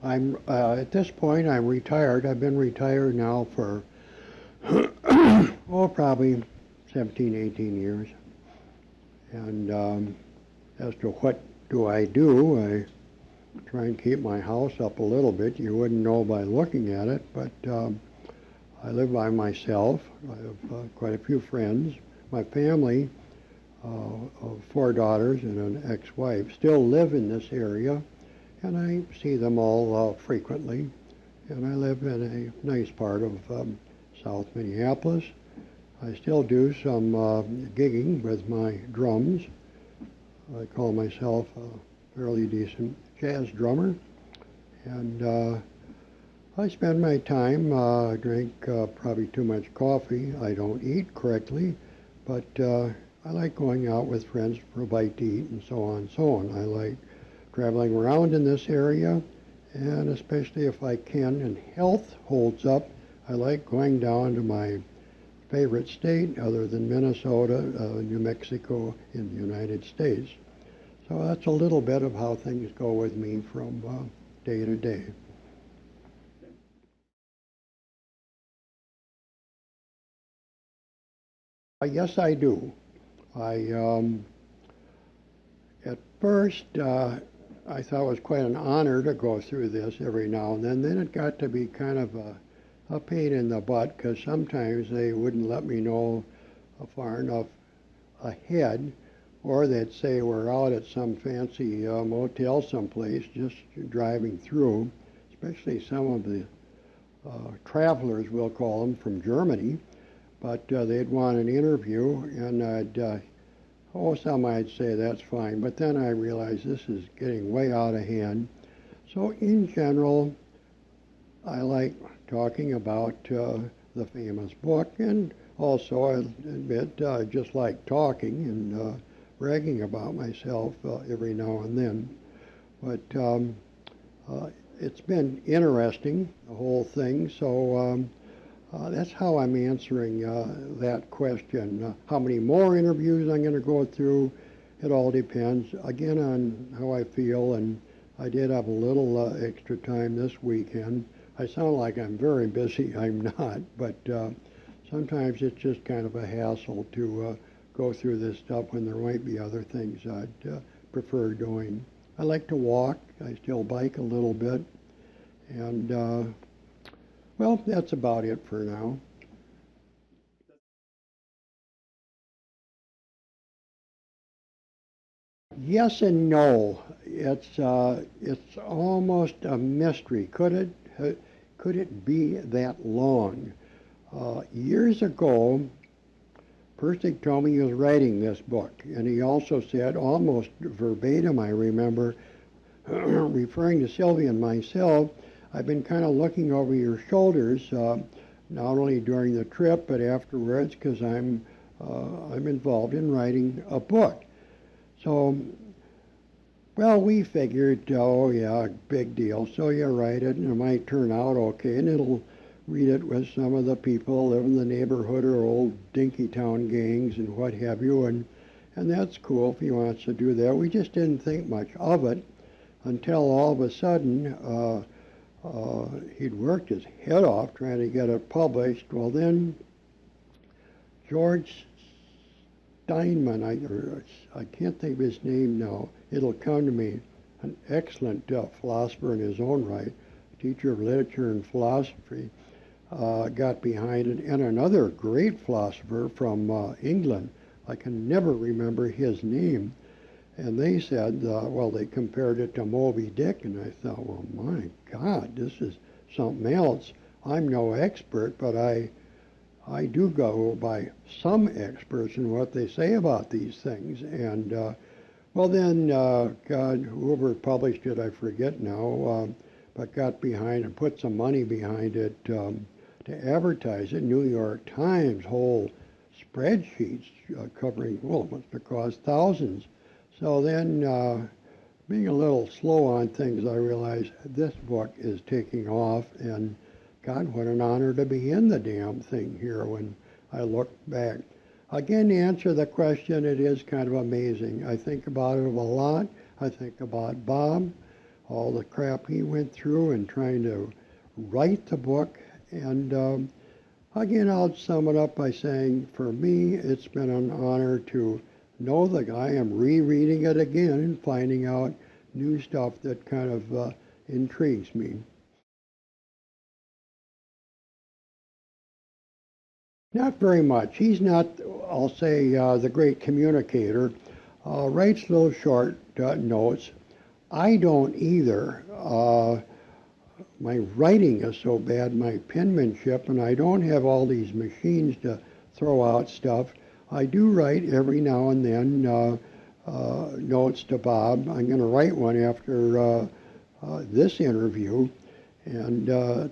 At this point, I'm retired. I've been retired now for, oh, probably 17, 18 years. And as to what do, I try and keep my house up a little bit. You wouldn't know by looking at it, but I live by myself. I have quite a few friends. My family of 4 daughters and an ex-wife still live in this area, and I see them all frequently. And I live in a nice part of South Minneapolis. I still do some gigging with my drums. I call myself a fairly decent jazz drummer, and I spend my time, drink probably too much coffee. I don't eat correctly, but I like going out with friends for a bite to eat and so on and so on. I like traveling around in this area, and especially if I can and health holds up, I like going down to my favorite state other than Minnesota, New Mexico in the United States. So that's a little bit of how things go with me from day to day. Yes, I do. I at first I thought it was quite an honor to go through this every now and then. Then it got to be kind of a pain in the butt because sometimes they wouldn't let me know far enough ahead, or they'd say we're out at some fancy motel someplace just driving through, especially some of the travelers, we'll call them, from Germany. But they'd want an interview, and some I'd say that's fine. But then I realized this is getting way out of hand. So in general, I like talking about the famous book, and also I admit I just like talking and bragging about myself every now and then. But it's been interesting, the whole thing. So that's how I'm answering that question. How many more interviews I'm going to go through, it all depends, again, on how I feel. And I did have a little extra time this weekend. I sound like I'm very busy. I'm not, but sometimes it's just kind of a hassle to go through this stuff when there might be other things I'd prefer doing. I like to walk. I still bike a little bit. And well, that's about it for now. Yes and no. It's almost a mystery. Could it be that long? Years ago, Pirsig told me he was writing this book, and he also said, almost verbatim, I remember, referring to Sylvia and myself, I've been kind of looking over your shoulders, not only during the trip but afterwards, because I'm involved in writing a book. So, well, we figured, oh yeah, big deal. So you write it, and it might turn out okay, and it'll read it with some of the people that live in the neighborhood or old dinky town gangs and what have you, and that's cool if he wants to do that. We just didn't think much of it until all of a sudden he'd worked his head off trying to get it published. Well, then George Steinman, I can't think of his name now, it'll come to me, an excellent philosopher in his own right, teacher of literature and philosophy, got behind it, and another great philosopher from England, I can never remember his name, and they said, well, they compared it to Moby Dick, and I thought, well, my God, this is something else. I'm no expert, but I do go by some experts in what they say about these things. And, well, then, God, whoever published it, I forget now, but got behind and put some money behind it to advertise it. New York Times, whole spreadsheets covering, well, it must have cost thousands. So then, being a little slow on things, I realized this book is taking off, and God, what an honor to be in the damn thing here when I look back. Again, to answer the question, it is kind of amazing. I think about it a lot. I think about Bob. all the crap he went through in trying to write the book. And again, I'll sum it up by saying, for me, it's been an honor to know the guy. I'm rereading it again and finding out new stuff that kind of intrigues me. Not very much. He's not, I'll say, the great communicator. Writes little short notes. I don't either. My writing is so bad, my penmanship, and I don't have all these machines to throw out stuff. I do write every now and then notes to Bob. I'm going to write one after this interview and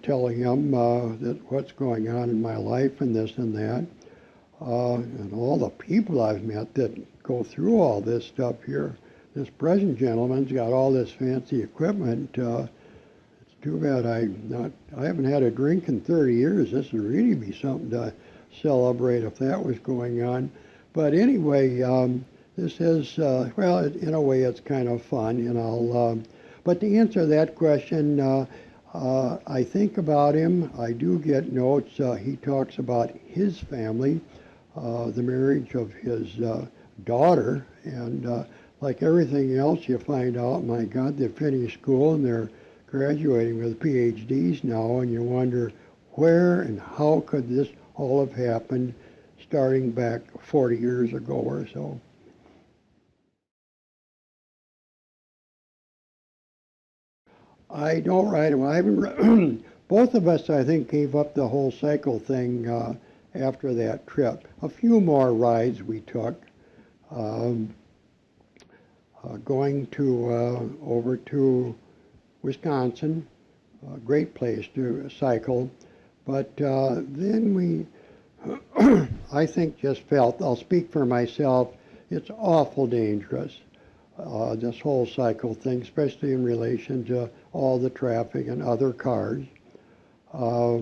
tell him that what's going on in my life and this and that. And all the people I've met that go through all this stuff here. This present gentleman's got all this fancy equipment. It's too bad I haven't had a drink in 30 years. This would really be something to celebrate if that was going on. But anyway, this is, well, in a way it's kind of fun, and but to answer that question, I think about him. I do get notes. He talks about his family, the marriage of his daughter, and like everything else, you find out, my God, they finished school and they're graduating with PhDs now, and you wonder where and how could this all have happened starting back 40 years ago or so. I don't ride them. I haven't. Both of us, I think, gave up the whole cycle thing after that trip. A few more rides we took, um, going to over to Wisconsin, a great place to cycle. But then we, I think, just felt. I'll speak for myself. It's awful dangerous. This whole cycle thing, especially in relation to all the traffic and other cars. Uh,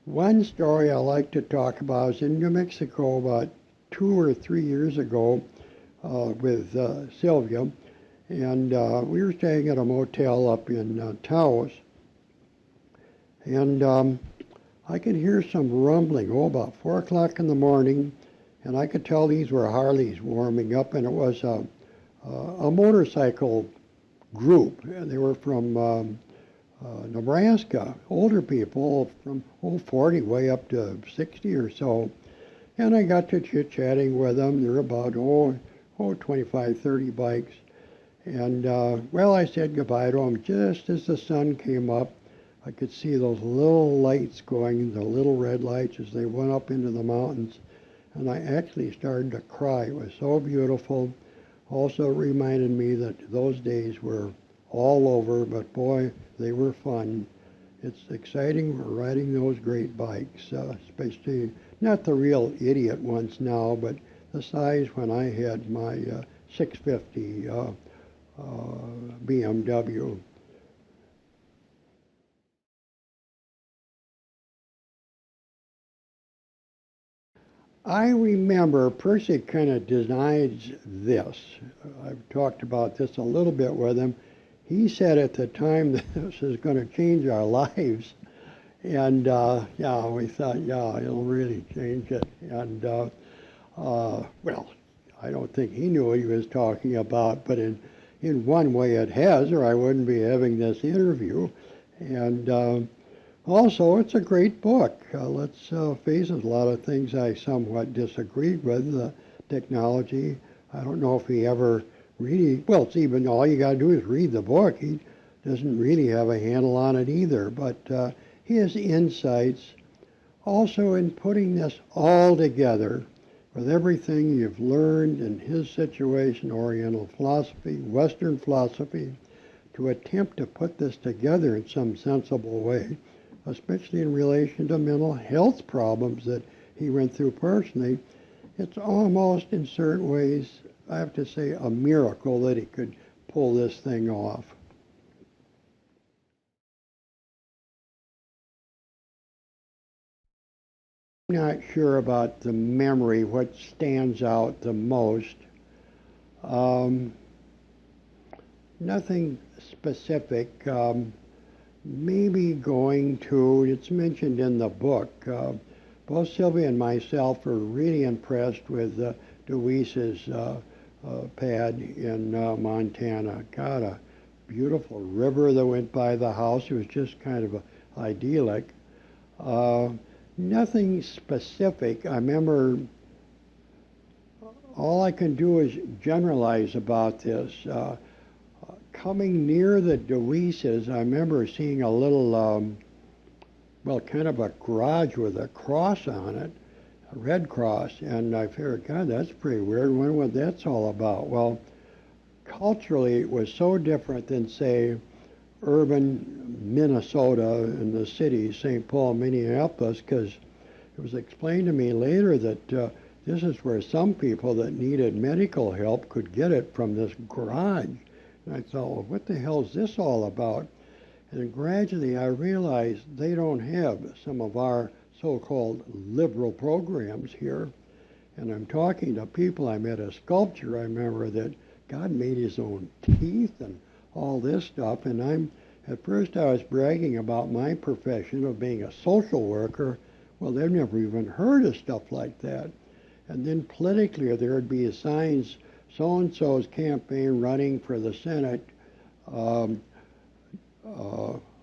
One story I like to talk about is in New Mexico about 2 or 3 years ago with Sylvia, and we were staying at a motel up in Taos, and I could hear some rumbling, about 4 o'clock in the morning, and I could tell these were Harleys warming up, and it was a motorcycle group. They were from Nebraska, older people from 40 way up to 60 or so. And I got to chit-chatting with them. There were about, 25, 30 bikes. And, well, I said goodbye to them just as the sun came up. I could see those little lights going, the little red lights as they went up into the mountains. And I actually started to cry. It was so beautiful. Also reminded me that those days were all over, but boy, they were fun. It's exciting. We're riding those great bikes, especially not the real idiot ones now, but the size when I had my 650 BMW. I remember Pirsig kind of denies this. I've talked about this a little bit with him. He said at the time that this is going to change our lives. And yeah, we thought, yeah, it'll really change it. And well, I don't think he knew what he was talking about, but in one way it has, or I wouldn't be having this interview. And also, it's a great book. Let's face it, a lot of things I somewhat disagreed with. The technology, I don't know if he ever really, well, it's even all you got to do is read the book. He doesn't really have a handle on it either. But his insights, also in putting this all together with everything you've learned in his situation, Oriental philosophy, Western philosophy, to attempt to put this together in some sensible way, especially in relation to mental health problems that he went through personally, it's almost in certain ways, I have to say, a miracle that he could pull this thing off. I'm not sure about the memory, what stands out the most. Um, nothing specific. Maybe going to, it's mentioned in the book, both Sylvia and myself were really impressed with DeWeese's pad in Montana. God, a beautiful river that went by the house. It was just kind of idyllic. Nothing specific. I remember all I can do is generalize about this. Coming near the DeWeeses, I remember seeing a little, well, kind of a garage with a cross on it, a red cross, and I figured, God, that's pretty weird. I wonder what that's all about. Well, culturally, it was so different than, say, urban Minnesota and the city, St. Paul, Minneapolis, because it was explained to me later that this is where some people that needed medical help could get it from this garage. And I thought, well, what the hell is this all about? And gradually I realized they don't have some of our so-called liberal programs here. And I'm talking to people. I met a sculptor, I remember, that God made his own teeth and all this stuff. And at first I was bragging about my profession of being a social worker. Well, they've never even heard of stuff like that. And then politically there would be signs, so-and-so's campaign running for the Senate.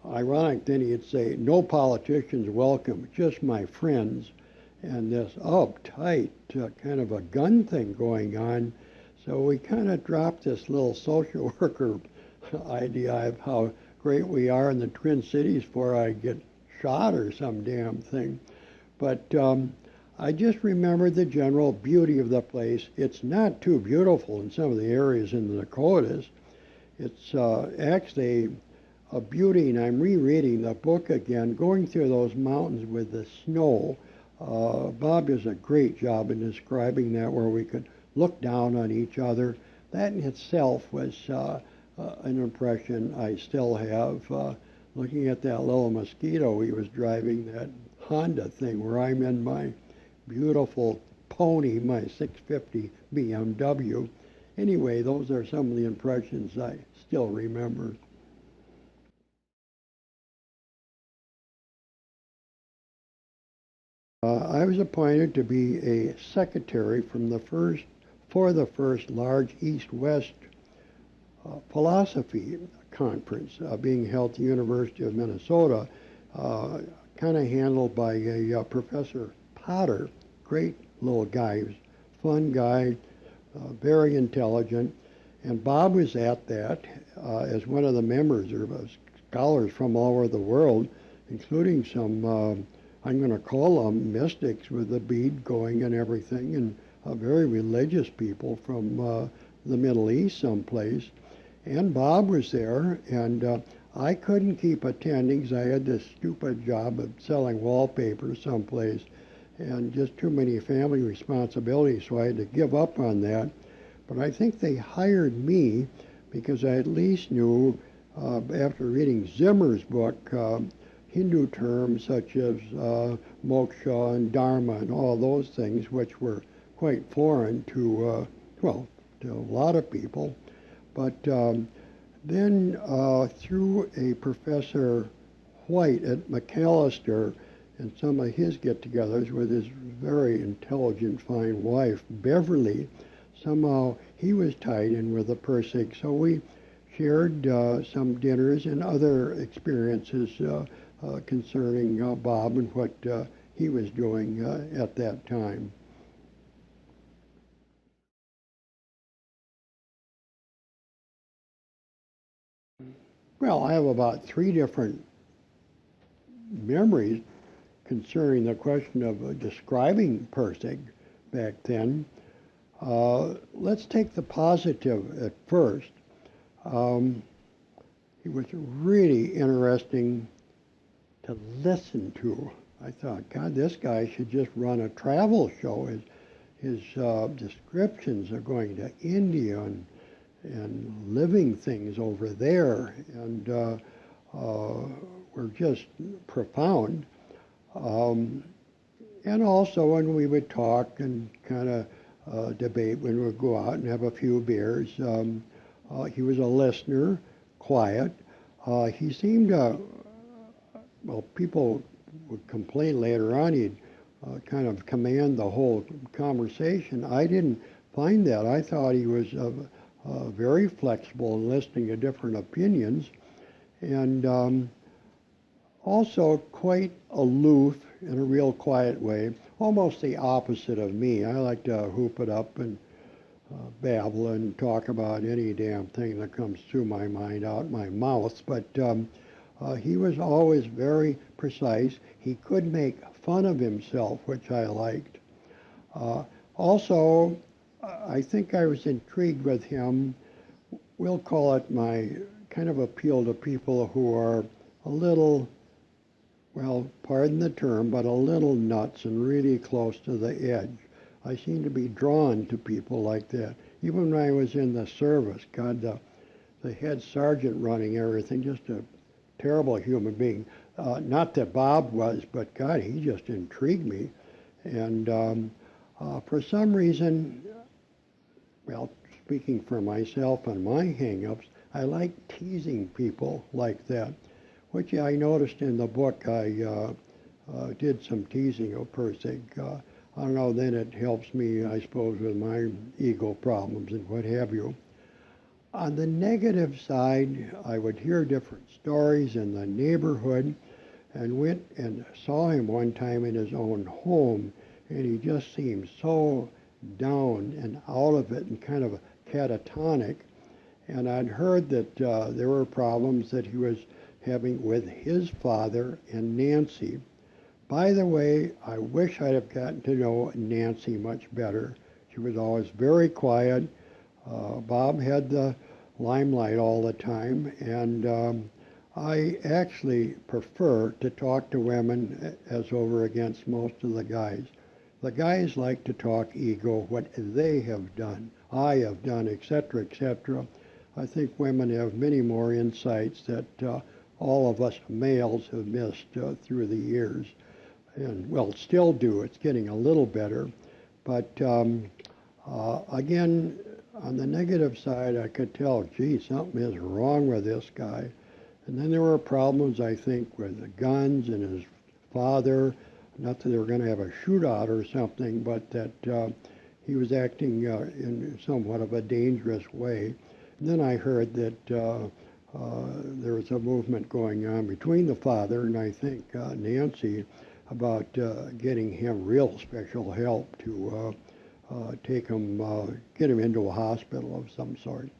Ironic, then he'd say, no politicians welcome, just my friends. And this uptight kind of a gun thing going on. So we kind of dropped this little social worker idea of how great we are in the Twin Cities before I get shot or some damn thing. But I just remember the general beauty of the place. It's not too beautiful in some of the areas in the Dakotas. It's actually a beauty, and I'm rereading the book again, going through those mountains with the snow. Bob does a great job in describing that, where we could look down on each other. That in itself was an impression I still have. Looking at that little Mosquito he was driving, that Honda thing, where I'm in my beautiful pony, my 650 BMW. Anyway, those are some of the impressions I still remember. I was appointed to be a secretary for the first large East-West philosophy conference being held at the University of Minnesota, kind of handled by a Professor Potter, great little guy. He was a fun guy, very intelligent. And Bob was at that as one of the members. There were scholars from all over the world, including some, I'm going to call them mystics with the bead going and everything, and very religious people from the Middle East someplace. And Bob was there, and I couldn't keep attending because I had this stupid job of selling wallpaper someplace, and just too many family responsibilities, so I had to give up on that. But I think they hired me because I at least knew, after reading Zimmer's book, Hindu terms such as moksha and dharma and all those things, which were quite foreign to, well, to a lot of people. But then through a Professor White at McAllister and some of his get-togethers with his very intelligent, fine wife, Beverly, somehow he was tied in with the Pirsig. So we shared some dinners and other experiences concerning Bob and what he was doing at that time. Well, I have about 3 different memories concerning the question of describing Pirsig back then. Let's take the positive at first. He was really interesting to listen to. I thought, God, this guy should just run a travel show. His descriptions of going to India and living things over there, and were just profound. And also when we would talk and kind of debate, when we would go out and have a few beers, He was a listener, quiet. He seemed well, people would complain later on he'd kind of command the whole conversation. I didn't find that. I thought he was very flexible in listening to different opinions, and also quite aloof in a real quiet way, almost the opposite of me. I like to hoop it up and babble and talk about any damn thing that comes through my mind out my mouth, but he was always very precise. He could make fun of himself, which I liked. Also, I think I was intrigued with him. We'll call it my kind of appeal to people who are a little, well, pardon the term, but a little nuts and really close to the edge. I seem to be drawn to people like that. Even when I was in the service, God, the head sergeant running everything, just a terrible human being. Not that Bob was, but God, he just intrigued me. And for some reason, well, speaking for myself and my hang-ups, I like teasing people like that, which I noticed in the book. I did some teasing of Pirsig. I don't know, then it helps me, I suppose, with my ego problems and what have you. On the negative side, I would hear different stories in the neighborhood and went and saw him one time in his own home, and he just seemed so down and out of it and kind of catatonic. And I'd heard that there were problems that he was having with his father and Nancy. By the way, I wish I'd have gotten to know Nancy much better. She was always very quiet. Bob had the limelight all the time, and I actually prefer to talk to women as over against most of the guys. The guys like to talk ego, what they have done, I have done, etc., etc. I think women have many more insights that all of us males have missed through the years. And, well, still do. It's getting a little better. But again, on the negative side, I could tell, gee, something is wrong with this guy. And then there were problems, I think, with the guns and his father. Not that they were going to have a shootout or something, but that he was acting in somewhat of a dangerous way. And then I heard that there was a movement going on between the father and I think Nancy about getting him real special help to take him, get him into a hospital of some sort.